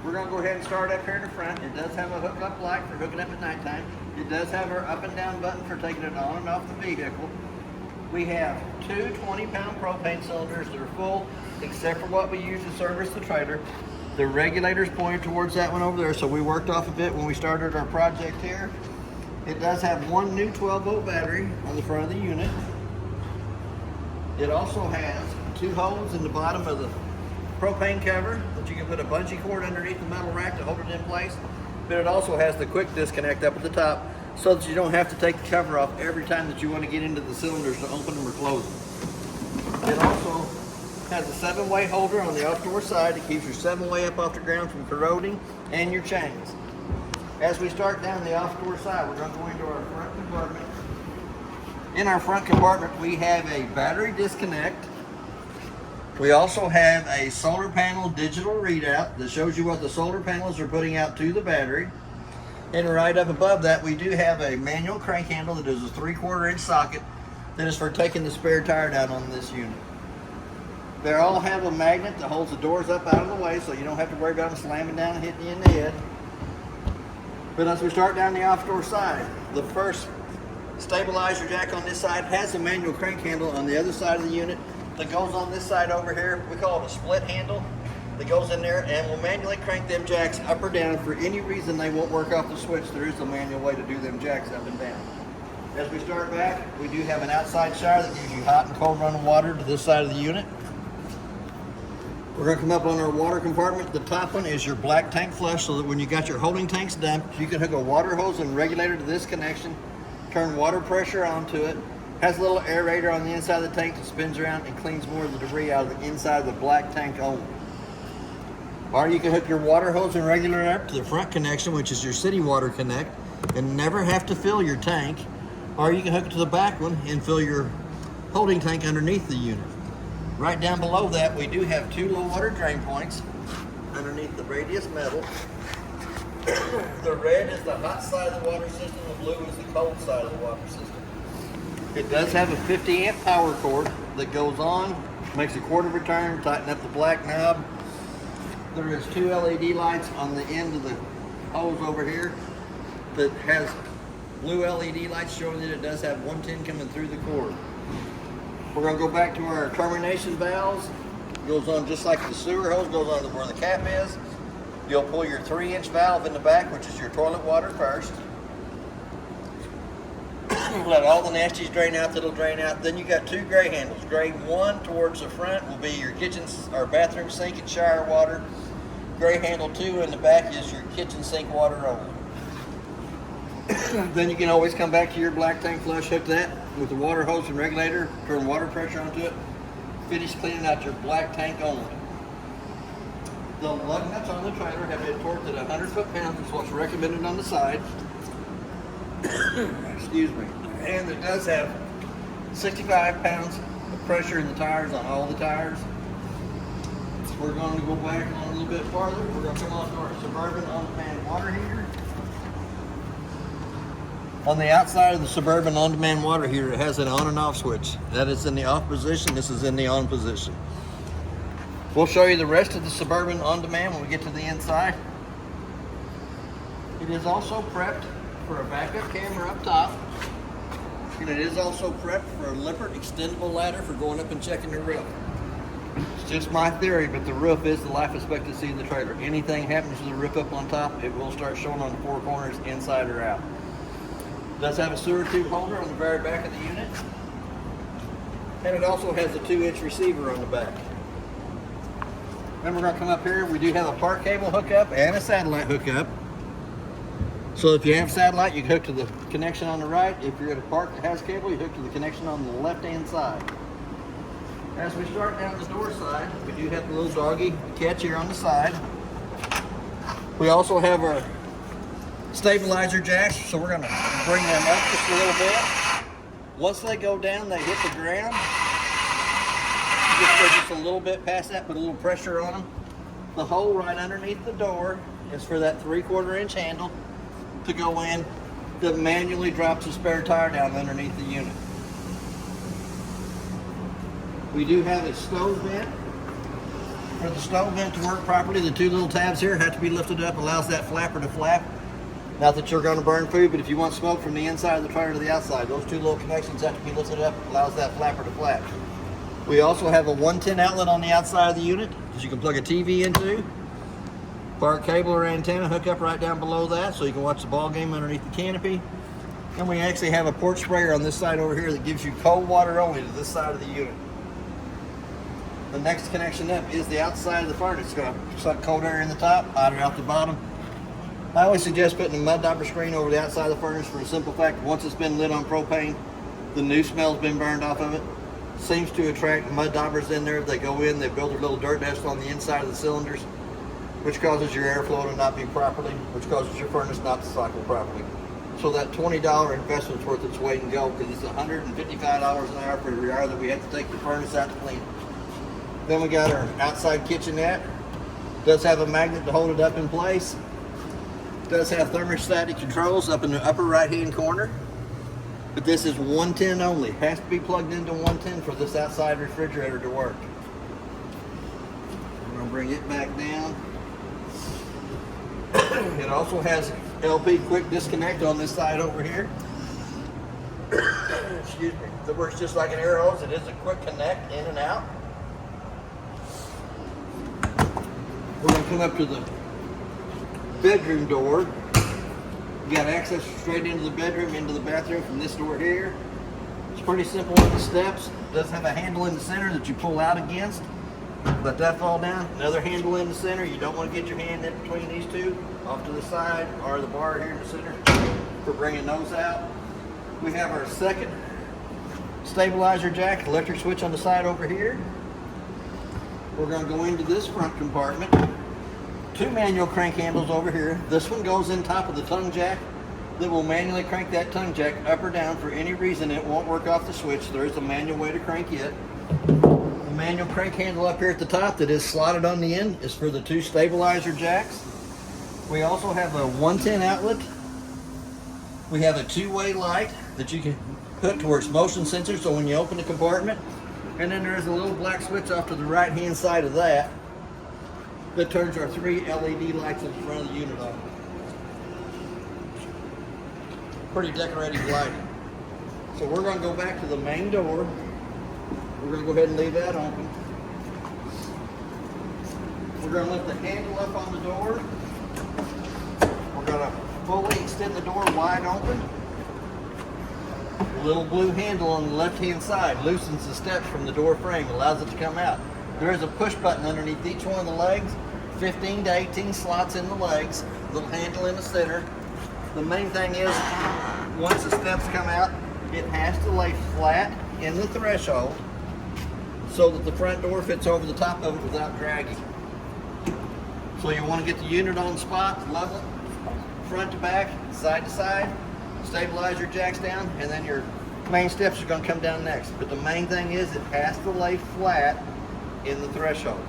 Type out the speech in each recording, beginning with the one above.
We're going to go ahead and start up here in the front. It does have a hookup light for hooking up at nighttime. It does have our up and down button for taking it on and off the vehicle. We have two 20-pound propane cylinders. They're full, except for what we use to service the trailer. The regulator's pointed towards that one over there, so we worked off of it when we started our project here. It does have one new 12-volt battery on the front of the unit. It also has two holes in the bottom of the propane cover that you can put a bungee cord underneath the metal rack to hold it in place. But it also has the quick disconnect up at the top so that you don't have to take the cover off every time that you want to get into the cylinders to open them or close them. It also has a 7-way holder on the outdoor side that keeps your 7-way up off the ground from corroding, and your chains. As we start down the off-door side, we're going to go into our front compartment. In our front compartment, we have a battery disconnect. We also have a solar panel digital readout that shows you what the solar panels are putting out to the battery. And right up above that, we do have a manual crank handle that is a 3/4 inch socket that is for taking the spare tire down on this unit. They all have a magnet that holds the doors up out of the way, so you don't have to worry about them slamming down and hitting you in the head. But as we start down the off-door side, the first stabilizer jack on this side has a manual crank handle on the other side of the unit that goes on this side over here. We call it a split handle that goes in there, and will manually crank them jacks up or down. For any reason they won't work off the switch, there is a manual way to do them jacks up and down. As we start back, we do have an outside shower that gives you hot and cold running water to this side of the unit. We're going to come up on our water compartment. The top one is your black tank flush, so that when you got your holding tanks dumped, you can hook a water hose and regulator to this connection, turn water pressure onto it. Has a little aerator on the inside of the tank that spins around and cleans more of the debris out of the inside of the black tank only. Or you can hook your water hose and regulator up to the front connection, which is your city water connect, and never have to fill your tank. Or you can hook it to the back one and fill your holding tank underneath the unit. Right down below that, we do have two low water drain points underneath the radius metal. The red is the hot side of the water system, the blue is the cold side of the water system. It does have a 50 amp power cord that goes on, makes a quarter return, tighten up the black knob. There is two LED lights on the end of the hose over here that has blue LED lights showing that it does have 110 coming through the cord. We're going to go back to our termination valves. It goes on just like the sewer hose goes on where the cap is. You'll pull your 3-inch valve in the back, which is your toilet water first. Let all the nasties drain out that'll drain out. Then you got two gray handles. Gray 1 towards the front will be your kitchen or bathroom sink and shower water. Gray handle 2 in the back is your kitchen sink water only. Then you can always come back to your black tank flush, hook that with the water hose and regulator, turn water pressure onto it, finish cleaning out your black tank only. The lug nuts on the trailer have been torqued at 100 foot-pounds, is what's recommended on the side. Excuse me. And it does have 65 pounds of pressure in the tires on all the tires. We're going to go back on a little bit farther. We're going to come on to our Suburban on-demand water heater. On the outside of the Suburban on-demand water heater, it has an on and off switch. That is in the off position, this is in the on position. We'll show you the rest of the Suburban on-demand when we get to the inside. It is also prepped for a backup camera up top. And it is also prepped for a Lippert extendable ladder for going up and checking the roof. It's just my theory, but the roof is the life expectancy of the trailer. Anything happens to the roof up on top, it will start showing on the four corners, inside or out. It does have a sewer tube holder on the very back of the unit. And it also has a 2-inch receiver on the back. Then we're going to come up here. We do have a park cable hookup and a satellite hookup. So if you have satellite, you can hook to the connection on the right. If you're at a park that has cable, you hook to the connection on the left-hand side. As we start down the door side, we do have the little doggy catch here on the side. We also have our stabilizer jacks, so we're going to bring them up just a little bit. Once they go down, they hit the ground. Just go just a little bit past that, put a little pressure on them. The hole right underneath the door is for that 3/4 inch handle to go in that manually drops the spare tire down underneath the unit. We do have a stove vent For the stove vent to work properly, the two little tabs here have to be lifted up, allows that flapper to flap. Not that you're going to burn food, but if you want smoke from the inside of the fire to the outside, those two little connections have to be lifted up, allows that flapper to flap. We also have a 110 outlet on the outside of the unit that you can plug a TV into. Park cable or antenna hook up right down below that so you can watch the ball game underneath the canopy. And we actually have a porch sprayer on this side over here that gives you cold water only to this side of the unit. The next connection up is the outside of the furnace. It's going to suck cold air in the top, hot air out the bottom. I always suggest putting a mud dauber screen over the outside of the furnace for the simple fact that once it's been lit on propane, the new smell's been burned off of it. Seems to attract mud daubers in there. They go in, they build their little dirt nest on the inside of the cylinders, which causes your airflow to not be properly, which causes your furnace not to cycle properly. So that $20 investment's worth its weight in gold because it's $155 an hour for every hour that we have to take the furnace out to clean it. Then we got our outside kitchenette. Does have a magnet to hold it up in place. Does have thermostatic controls up in the upper right hand corner. But this is 110 only. Has to be plugged into 110 for this outside refrigerator to work. I'm going to bring it back down. It also has LP quick disconnect on this side over here. Excuse me. It works just like an air hose. It is a quick connect in and out. We're going to come up to the bedroom door. You got access straight into the bedroom, into the bathroom from this door here. It's pretty simple with the steps. It does have a handle in the center that you pull out against. Let that fall down. Another handle in the center. You don't want to get your hand in between these two, off to the side, or the bar here in the center for bringing those out. We have our second stabilizer jack, electric switch on the side over here. We're going to go into this front compartment. Two manual crank handles over here. This one goes in top of the tongue jack that will manually crank that tongue jack up or down. For any reason it won't work off the switch. There is a manual way to crank it. The manual crank handle up here at the top that is slotted on the end is for the two stabilizer jacks. We also have a 110 outlet. We have a two-way light that you can put towards motion sensor so when you open the compartment. And then there's a little black switch off to the right hand side of that that turns our three LED lights in the front of the unit on. Pretty decorated lighting. So we're going to go back to the main door. We're going to go ahead and leave that open. We're going to lift the handle up on the door. We're going to fully extend the door wide open. The little blue handle on the left hand side loosens the steps from the door frame, allows it to come out. There is a push button underneath each one of the legs, 15 to 18 slots in the legs, little handle in the center. The main thing is, once the steps come out, it has to lay flat in the threshold so that the front door fits over the top of it without dragging. So you want to get the unit on spot, level, front to back, side to side, stabilizer jacks down, and then your main steps are going to come down next. But the main thing is it has to lay flat in the threshold.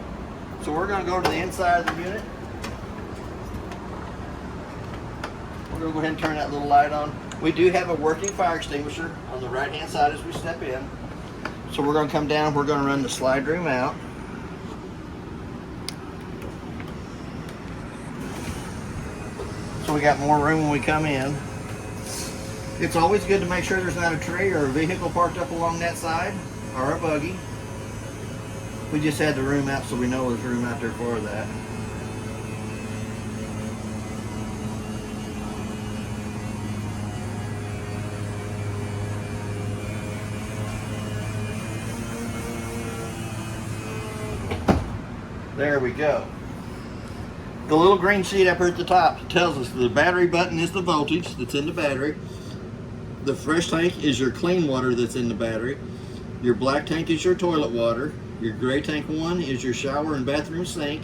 So we're going to go to the inside of the unit. We're going to go ahead and turn that little light on. We do have a working fire extinguisher on the right hand side as we step in. So we're going to come down, we're going to run the slide room out. So we got more room when we come in. It's always good to make sure there's not a tree or a vehicle parked up along that side, or a buggy. We just had the room out so we know there's room out there for that. There we go. The little green sheet up here at the top tells us the battery button is the voltage that's in the battery. The fresh tank is your clean water that's in the battery. Your black tank is your toilet water. Your gray tank 1 is your shower and bathroom sink.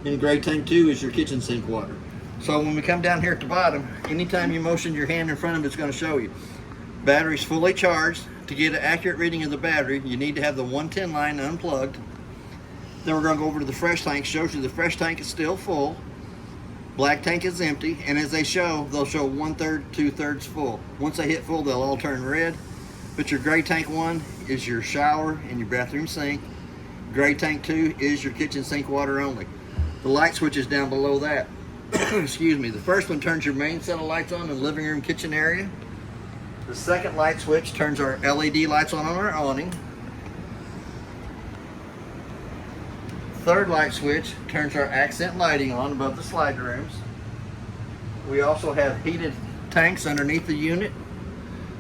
And gray tank 2 is your kitchen sink water. So when we come down here at the bottom, anytime you motion your hand in front of it, it's going to show you. Battery's fully charged. To get an accurate reading of the battery, you need to have the 110 line unplugged. Then we're going to go over to the fresh tank. Shows you the fresh tank is still full. Black tank is empty. And as they show, they'll show 1/3, 2/3 full. Once they hit full, they'll all turn red. But your gray tank 1 is your shower and your bathroom sink. gray tank 2 is your kitchen sink water only. The light switch is down below that. Excuse me. The first one turns your main set of lights on in the living room kitchen area. The second light switch turns our LED lights on our awning. Third light switch turns our accent lighting on above the slide rooms. We also have heated tanks underneath the unit.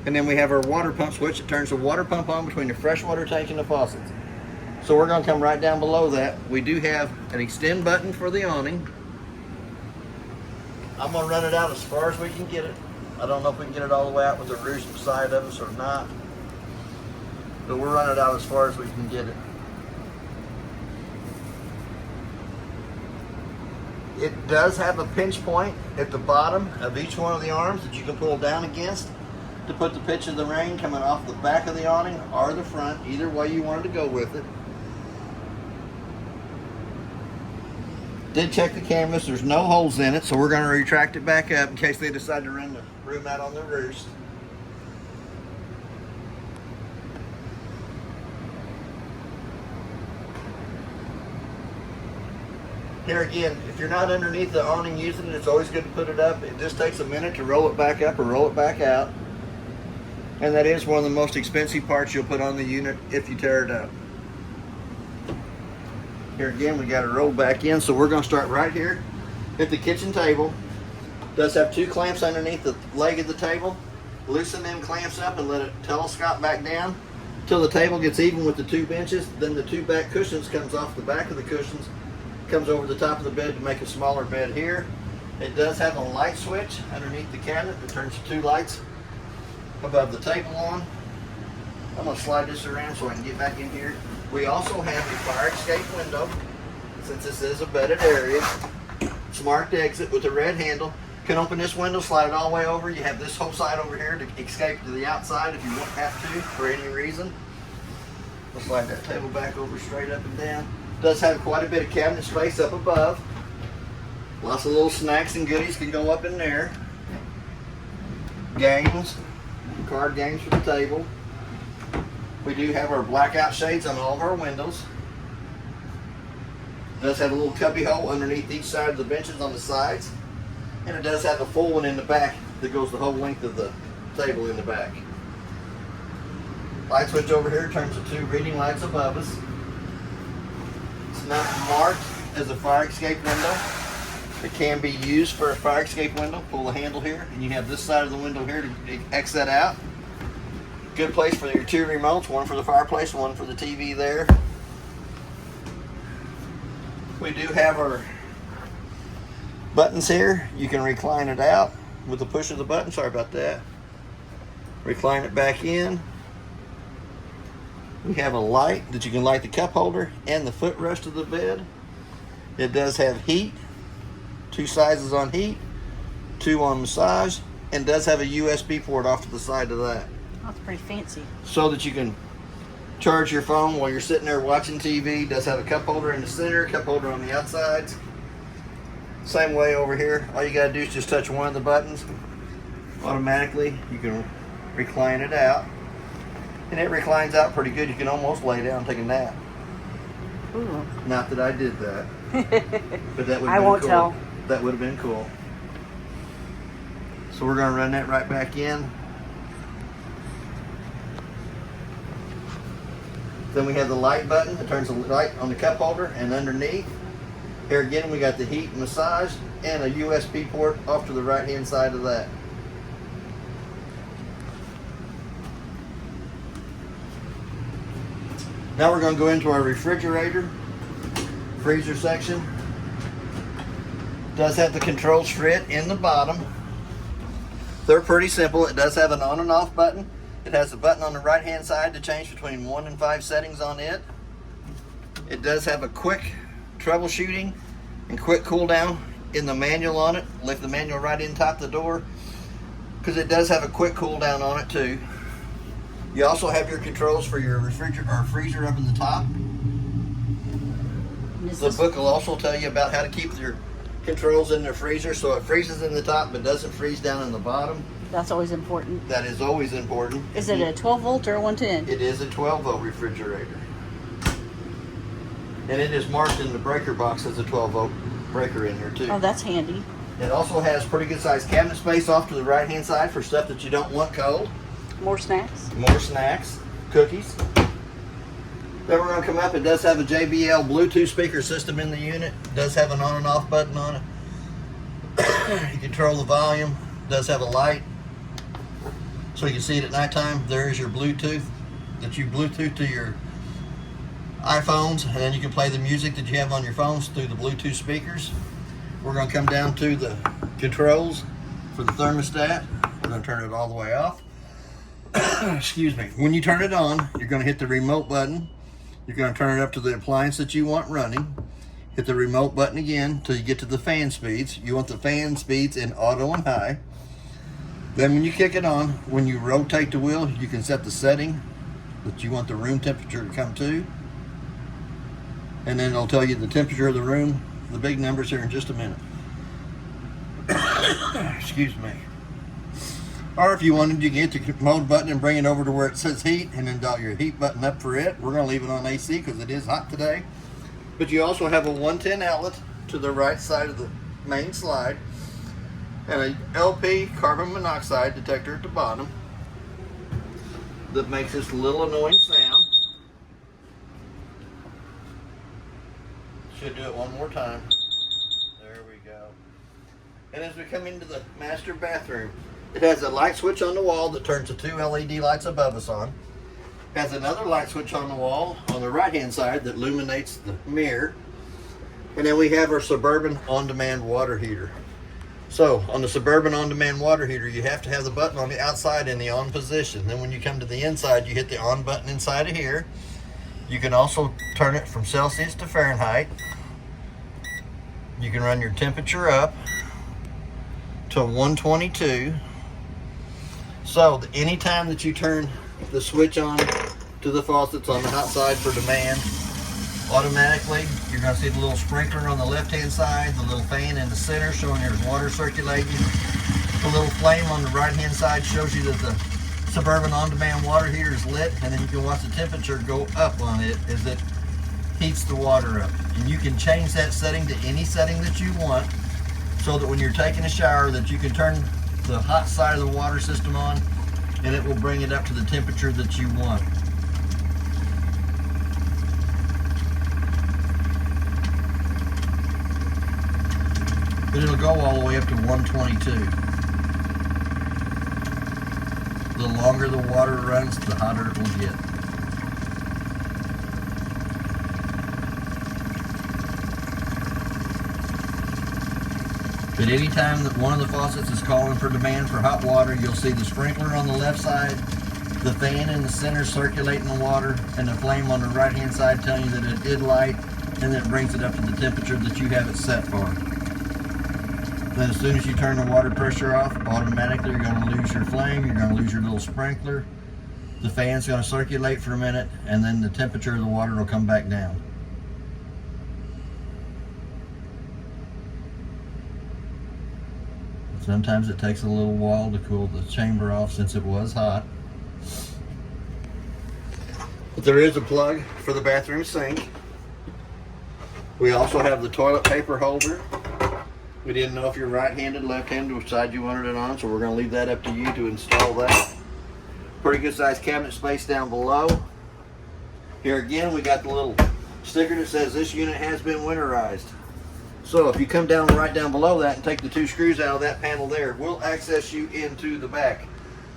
And then we have our water pump switch that turns the water pump on between the freshwater tank and the faucets. So we're going to come right down below that. We do have an extend button for the awning. I'm going to run it out as far as we can get it. I don't know if we can get it all the way out with the roof beside of us or not. But we'll run it out as far as we can get it. It does have a pinch point at the bottom of each one of the arms that you can pull down against to put the pitch of the rain coming off the back of the awning or the front, either way you wanted to go with it. Did check the canvas, there's no holes in it, so we're going to retract it back up in case they decide to run the room out on the roost. Here again, if you're not underneath the awning using it, it's always good to put it up. It just takes a minute to roll it back up or roll it back out. And that is one of the most expensive parts you'll put on the unit if you tear it up. Here again, we got it rolled back in, so we're going to start right here at the kitchen table. It does have 2 clamps underneath the leg of the table. Loosen them clamps up and let it telescope back down until the table gets even with the 2 benches. Then the 2 back cushions comes off the back of the cushions, comes over the top of the bed to make a smaller bed here. It does have a light switch underneath the cabinet that turns the 2 lights above the table on. I'm going to slide this around so I can get back in here. We also have a fire escape window, since this is a bedded area. It's marked exit with a red handle. You can open this window, slide it all the way over. You have this whole side over here to escape to the outside if you won't have to for any reason. We'll slide that table back over straight up and down. It does have quite a bit of cabinet space up above. Lots of little snacks and goodies can go up in there. Games, card games for the table. We do have our blackout shades on all of our windows. It does have a little cubby hole underneath each side of the benches on the sides. And it does have a full one in the back that goes the whole length of the table in the back. Light switch over here turns the 2 reading lights above us. It's not marked as a fire escape window. It can be used for a fire escape window. Pull the handle here and you have this side of the window here to exit out. Good place for your 2 remotes, one for the fireplace, one for the TV there. We do have our buttons here. You can recline it out with the push of the button. Sorry about that. Recline it back in. We have a light that you can light the cup holder and the footrest of the bed. It does have heat, 2 sizes on heat, 2 on massage, and does have a USB port off to the side of that. That's pretty fancy. So that you can charge your phone while you're sitting there watching TV. It does have a cup holder in the center, cup holder on the outsides. Same way over here. All you gotta do is just touch one of the buttons. Automatically, you can recline it out. And it reclines out pretty good. You can almost lay down and take a nap. Ooh. Not that I did that. But that would have been cool. I won't tell. That would have been cool. So we're gonna run that right back in. Then we have the light button that turns the light on the cup holder and underneath. Here again we got the heat and massage and a USB port off to the right hand side of that. Now we're going to go into our refrigerator, freezer section. It does have the controls for it in the bottom. They're pretty simple. It does have an on and off button. It has a button on the right hand side to change between 1 and 5 settings on it. It does have a quick troubleshooting and quick cool down in the manual on it. Lift the manual right in top the door because it does have a quick cool down on it too. You also have your controls for your refrigerator or freezer up in the top. The book will also tell you about how to keep your controls in the freezer so it freezes in the top but doesn't freeze down in the bottom. That's always important. That is always important. Is it a 12 volt or a 110? It is a 12 volt refrigerator. And it is marked in the breaker box as a 12-volt breaker in here too. Oh, that's handy. It also has pretty good sized cabinet space off to the right hand side for stuff that you don't want cold. More snacks. More snacks, cookies. Then we're going to come up. It does have a JBL Bluetooth speaker system in the unit. It does have an on and off button on it. You control the volume. It does have a light, so you can see it at nighttime. There is your Bluetooth that you Bluetooth to your iPhones, and then you can play the music that you have on your phones through the Bluetooth speakers. We're going to come down to the controls for the thermostat. We're going to turn it all the way off. Excuse me. When you turn it on, you're going to hit the remote button. You're going to turn it up to the appliance that you want running. Hit the remote button again until you get to the fan speeds. You want the fan speeds in auto and high. Then when you kick it on, when you rotate the wheel, you can set the setting that you want the room temperature to come to. And then it'll tell you the temperature of the room, the big numbers here in just a minute. Excuse me. Or if you wanted, you can hit the mode button and bring it over to where it says heat, and then dial your heat button up for it. We're going to leave it on AC because it is hot today. But you also have a 110 outlet to the right side of the main slide, and a LP carbon monoxide detector at the bottom that makes this little annoying sound. Should do it one more time. There we go. And as we come into the master bathroom, it has a light switch on the wall that turns the 2 LED lights above us on. It has another light switch on the wall on the right hand side that illuminates the mirror. And then we have our Suburban on-demand water heater. So on the Suburban on-demand water heater, you have to have the button on the outside in the on position. Then when you come to the inside, you hit the on button inside of here. You can also turn it from Celsius to Fahrenheit. You can run your temperature up to 122. So anytime that you turn the switch on to the faucets on the hot side for demand, automatically you're going to see the little sprinkler on the left hand side, the little fan in the center showing there's water circulating. The little flame on the right hand side shows you that the Suburban on-demand water heater is lit, and then you can watch the temperature go up on it as it heats the water up. And you can change that setting to any setting that you want, so that when you're taking a shower that you can turn the hot side of the water system on and it will bring it up to the temperature that you want. But it'll go all the way up to 122. The longer the water runs, the hotter it will get. But anytime that one of the faucets is calling for demand for hot water, you'll see the sprinkler on the left side, the fan in the center circulating the water, and the flame on the right hand side telling you that it did light, and then it brings it up to the temperature that you have it set for. Then as soon as you turn the water pressure off, automatically you're going to lose your flame, you're going to lose your little sprinkler, the fan's going to circulate for a minute, and then the temperature of the water will come back down. Sometimes it takes a little while to cool the chamber off since it was hot. But there is a plug for the bathroom sink. We also have the toilet paper holder. We didn't know if you're right-handed, left-handed, which side you wanted it on, so we're going to leave that up to you to install that. Pretty good sized cabinet space down below. Here again, we got the little sticker that says this unit has been winterized. So if you come down right down below that and take the 2 screws out of that panel there, we'll access you into the back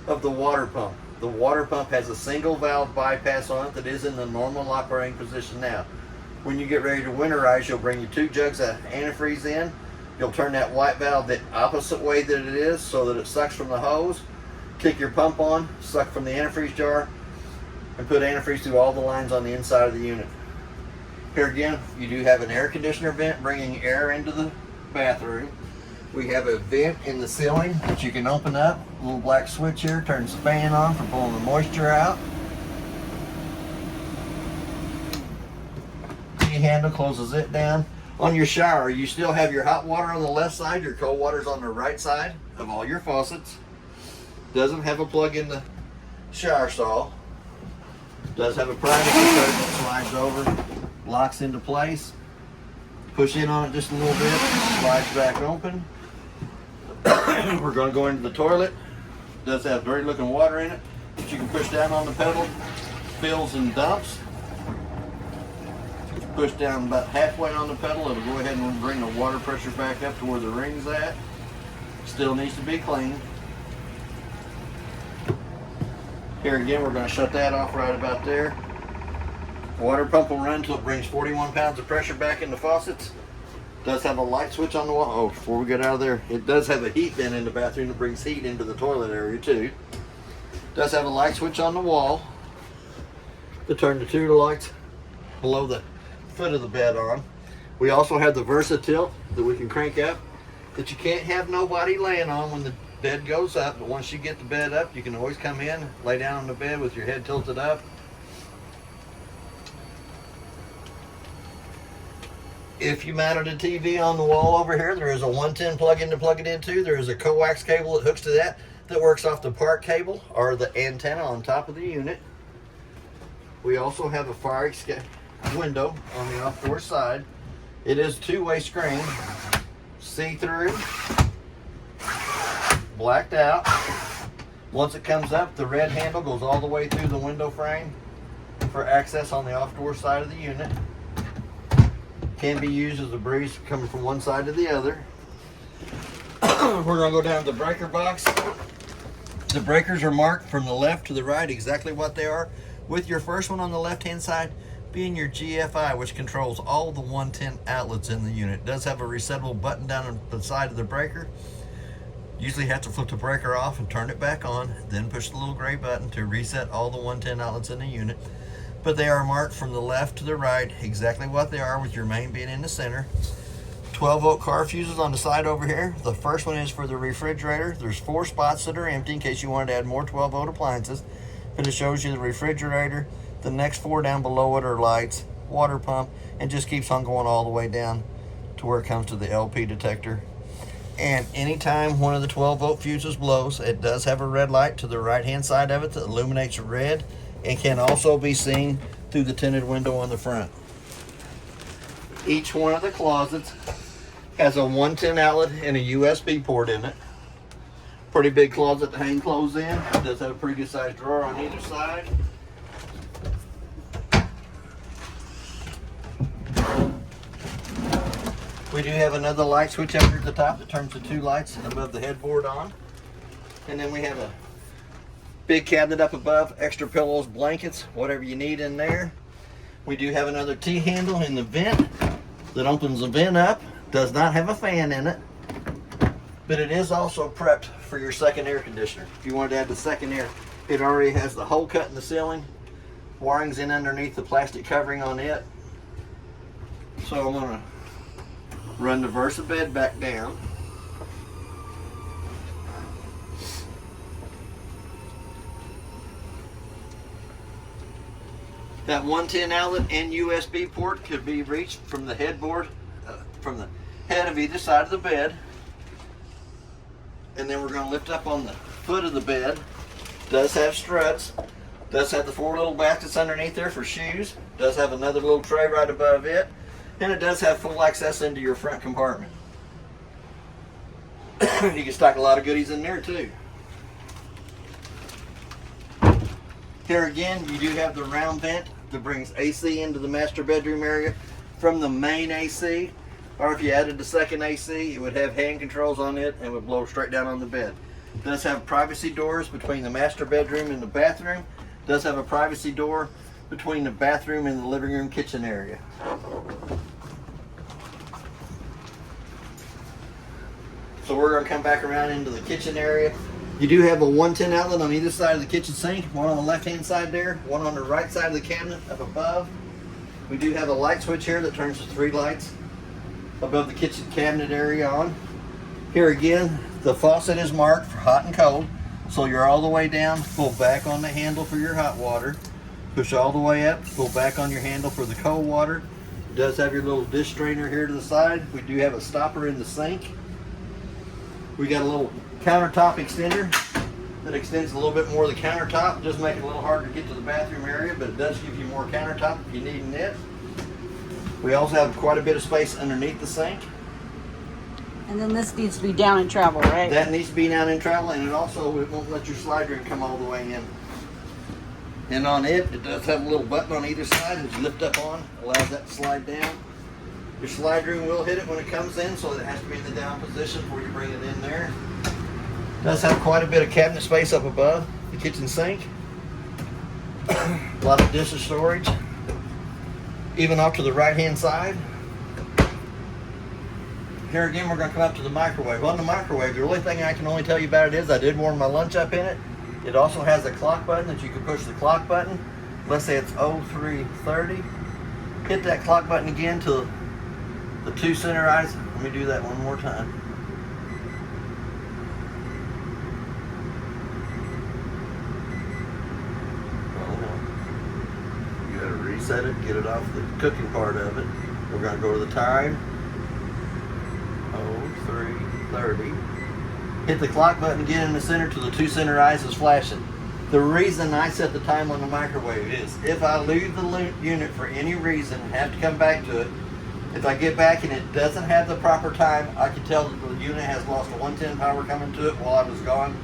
of the water pump. The water pump has a single valve bypass on it that is in the normal operating position now. When you get ready to winterize, you'll bring your 2 jugs of antifreeze in. You'll turn that white valve the opposite way that it is so that it sucks from the hose. Kick your pump on, suck from the antifreeze jar, and put antifreeze through all the lines on the inside of the unit. Here again, you do have an air conditioner vent bringing air into the bathroom. We have a vent in the ceiling that you can open up. A little black switch here turns the fan on for pulling the moisture out. The handle closes it down. On your shower, you still have your hot water on the left side, your cold water's on the right side of all your faucets. Doesn't have a plug in the shower stall. Does have a privacy curtain that slides over locks into place. Push in on it just a little bit, slides back open. We're going to go into the toilet. It does have dirty looking water in it, but you can push down on the pedal, fills and dumps. If you push down about halfway on the pedal, it'll go ahead and bring the water pressure back up to where the ring's at. Still needs to be cleaned. Here again, we're going to shut that off right about there. Water pump will run until it brings 41 pounds of pressure back in the faucets. Does have a light switch on the wall. Oh, before we get out of there, it does have a heat vent in the bathroom that brings heat into the toilet area too. Does have a light switch on the wall to turn the two lights below the foot of the bed on. We also have the Versatilt that we can crank up that you can't have nobody laying on when the bed goes up, but once you get the bed up, you can always come in, lay down on the bed with your head tilted up. If you mounted a TV on the wall over here, there is a 110 plug-in to plug it into. There is a coax cable that hooks to that works off the park cable or the antenna on top of the unit. We also have a fire escape window on the off-door side. It is two-way screen, see-through, blacked out. Once it comes up, the red handle goes all the way through the window frame for access on the off-door side of the unit. Can be used as a breeze coming from one side to the other. We're going to go down to the breaker box. The breakers are marked from the left to the right exactly what they are, with your first one on the left hand side being your GFI, which controls all the 110 outlets in the unit. It does have a resettable button down on the side of the breaker. Usually have to flip the breaker off and turn it back on, then push the little gray button to reset all the 110 outlets in the unit. But they are marked from the left to the right exactly what they are, with your main being in the center. 12-volt car fuses on the side over here. The first one is for the refrigerator. There's 4 spots that are empty in case you wanted to add more 12-volt appliances. But it shows you the refrigerator. The next 4 down below it are lights, water pump, and just keeps on going all the way down to where it comes to the LP detector. And anytime one of the 12-volt fuses blows, it does have a red light to the right-hand side of it that illuminates red and can also be seen through the tinted window on the front. Each one of the closets has a 110 outlet and a USB port in it. Pretty big closet to hang clothes in. It does have a pretty good sized drawer on either side. We do have another light switch up here at the top that turns the 2 lights above the headboard on. And then we have a big cabinet up above, extra pillows, blankets, whatever you need in there. We do have another T-handle in the vent that opens the vent up. Does not have a fan in it, but it is also prepped for your second air conditioner. If you wanted to add the second air, it already has the hole cut in the ceiling, wiring's in underneath the plastic covering on it. So I'm gonna run the Versa bed back down. That 110 outlet and USB port could be reached from the headboard, from the head of either side of the bed. And then we're going to lift up on the foot of the bed. Does have struts. Does have the 4 little baskets underneath there for shoes. Does have another little tray right above it. And it does have full access into your front compartment. You can stock a lot of goodies in there too. Here again, you do have the round vent that brings AC into the master bedroom area from the main AC. Or if you added the second AC, it would have hand controls on it and would blow straight down on the bed. It does have privacy doors between the master bedroom and the bathroom. It does have a privacy door between the bathroom and the living room kitchen area. So we're going to come back around into the kitchen area. You do have a 110 outlet on either side of the kitchen sink, one on the left hand side there, one on the right side of the cabinet up above. We do have a light switch here that turns the 3 lights above the kitchen cabinet area on. Here again, the faucet is marked for hot and cold. So you're all the way down, pull back on the handle for your hot water. Push all the way up, pull back on your handle for the cold water. It does have your little dish strainer here to the side. We do have a stopper in the sink. We got a little countertop extender that extends a little bit more of the countertop. It does make it a little harder to get to the bathroom area, but it does give you more countertop if you need it. We also have quite a bit of space underneath the sink. And then this needs to be down in travel, right? That needs to be down in travel, and it won't let your slide ring come all the way in. And on it does have a little button on either side that you lift up on, allows that to slide down. Your slide ring will hit it when it comes in, so it has to be in the down position before you bring it in there. It does have quite a bit of cabinet space up above the kitchen sink. A lot of dish storage. Even off to the right hand side. Here again, we're going to come up to the microwave. On the microwave, the only thing I can only tell you about it is I did warm my lunch up in it. It also has a clock button that you can push the clock button. Let's say it's 03:30. Hit that clock button again till the 2 center eyes. Let me do that one more time. You gotta reset it, get it off the cooking part of it. We're going to go to the time. 03:30. Hit the clock button again in the center till the 2 center eyes is flashing. The reason I set the time on the microwave is if I leave the unit for any reason, have to come back to it, if I get back and it doesn't have the proper time, I can tell that the unit has lost a 110 power coming to it while I was gone,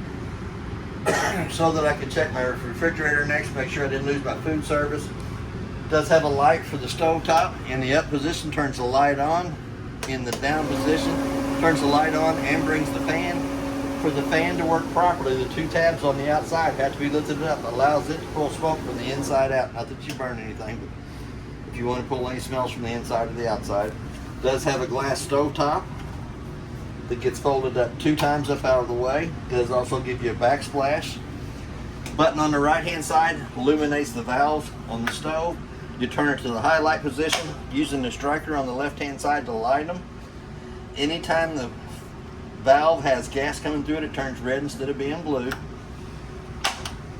so that I can check my refrigerator next, make sure I didn't lose my food service. It does have a light for the stove top. In the up position, turns the light on. In the down position, turns the light on and brings the fan. For the fan to work properly, the 2 tabs on the outside have to be lifted up. Allows it to pull smoke from the inside out. Not that you burn anything, but if you want to pull any smells from the inside to the outside. It does have a glass stove top that gets folded up 2 times up out of the way. It does also give you a backsplash. Button on the right hand side illuminates the valves on the stove. You turn it to the highlight position using the striker on the left hand side to light them. Anytime the valve has gas coming through it, it turns red instead of being blue.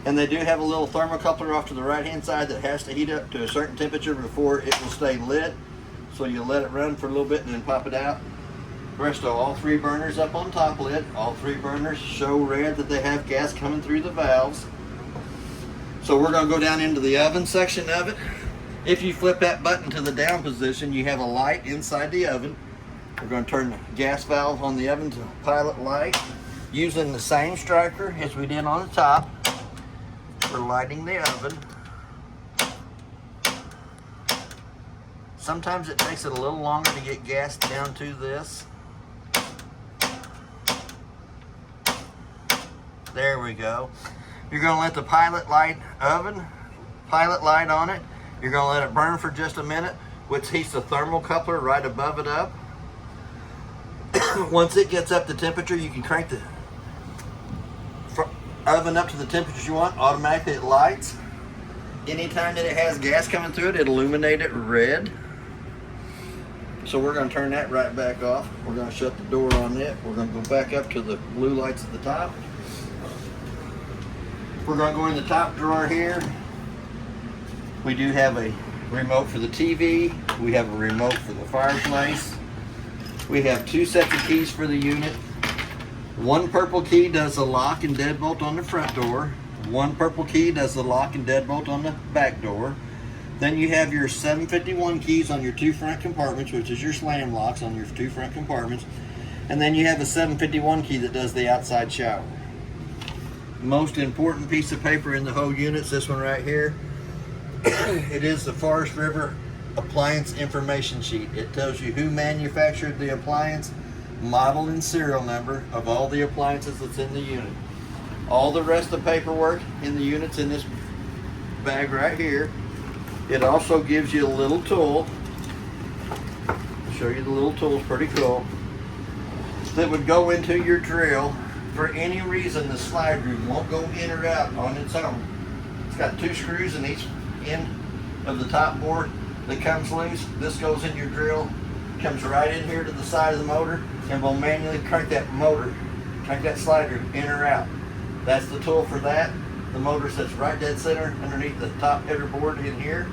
And they do have a little thermocoupler off to the right hand side that has to heat up to a certain temperature before it will stay lit. So you let it run for a little bit and then pop it out. Presto, all 3 burners up on top lid. All 3 burners show red that they have gas coming through the valves. So we're going to go down into the oven section of it. If you flip that button to the down position, you have a light inside the oven. We're going to turn the gas valve on the oven to pilot light using the same striker as we did on the top for lighting the oven. Sometimes it takes it a little longer to get gas down to this. There we go. You're going to let the pilot light on it. You're going to let it burn for just a minute, which heats the thermocoupler right above it up. Once it gets up to temperature, you can crank the oven up to the temperature you want. Automatically it lights. Anytime that it has gas coming through it, it'll illuminate it red. So we're going to turn that right back off. We're going to shut the door on it. We're going to go back up to the blue lights at the top. We're going to go in the top drawer here. We do have a remote for the TV. We have a remote for the fireplace. We have 2 sets of keys for the unit. 1 purple key does the lock and deadbolt on the front door. 1 purple key does the lock and deadbolt on the back door. Then you have your 751 keys on your 2 front compartments, which is your slam locks on your 2 front compartments. And then you have a 751 key that does the outside shower. Most important piece of paper in the whole unit is this one right here. It is the Forest River appliance information sheet. It tells you who manufactured the appliance, model and serial number of all the appliances that's in the unit. All the rest of the paperwork in the unit's in this bag right here. It also gives you a little tool. I'll show you the little tool, it's pretty cool. That would go into your drill. For any reason the slide room won't go in or out on its own. It's got 2 screws in each end of the top board that comes loose. This goes in your drill, comes right in here to the side of the motor, and will manually crank that slide room in or out. That's the tool for that. The motor sits right dead center underneath the top header board in here.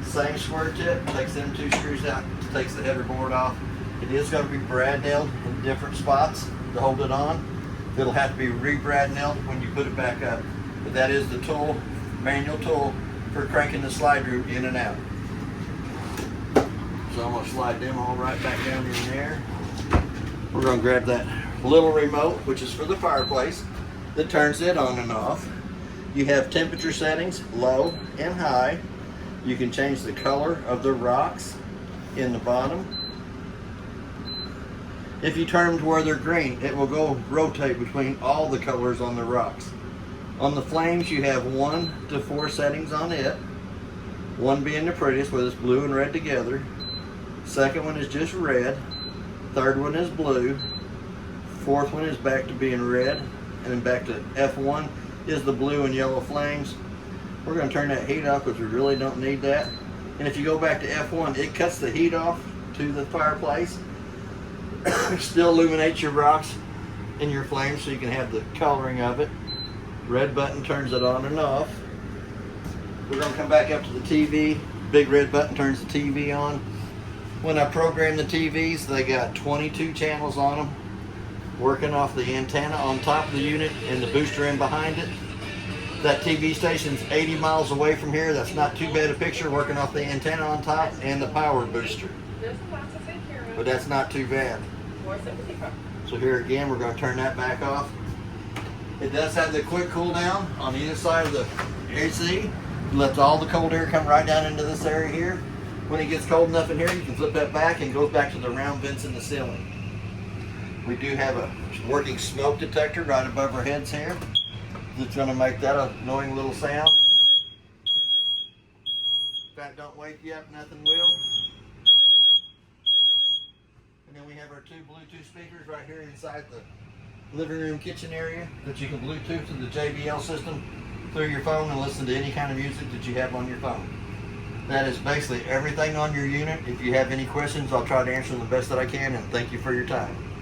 Same square tip, takes them 2 screws out, takes the header board off. It is going to be brad nailed in different spots to hold it on. It'll have to be re-brad nailed when you put it back up. But that is the tool, manual tool for cranking the slide room in and out. So I'm gonna slide them all right back down in there. We're gonna grab that little remote, which is for the fireplace, that turns it on and off. You have temperature settings, low and high. You can change the color of the rocks in the bottom. If you turn them to where they're green, it will go rotate between all the colors on the rocks. On the flames, you have 1 to 4 settings on it. 1 being the prettiest, where it's blue and red together. Second one is just red. Third one is blue. Fourth one is back to being red. And then back to F1 is the blue and yellow flames. We're going to turn that heat off because we really don't need that. And if you go back to F1, it cuts the heat off to the fireplace. Still illuminates your rocks and your flames so you can have the coloring of it. Red button turns it on and off. We're going to come back up to the TV. Big red button turns the TV on. When I program the TVs, they got 22 channels on them, working off the antenna on top of the unit and the booster in behind it. That TV station's 80 miles away from here. That's not too bad a picture, working off the antenna on top and the power booster. But that's not too bad. So here again, we're going to turn that back off. It does have the quick cool down on either side of the AC. It lets all the cold air come right down into this area here. When it gets cold enough in here, you can flip that back and it goes back to the round vents in the ceiling. We do have a working smoke detector right above our heads here. It's going to make that a annoying little sound. If that don't wake you up, nothing will. And then we have our 2 Bluetooth speakers right here inside the living room kitchen area that you can Bluetooth to the JBL system through your phone and listen to any kind of music that you have on your phone. That is basically everything on your unit. If you have any questions, I'll try to answer them the best that I can, and thank you for your time.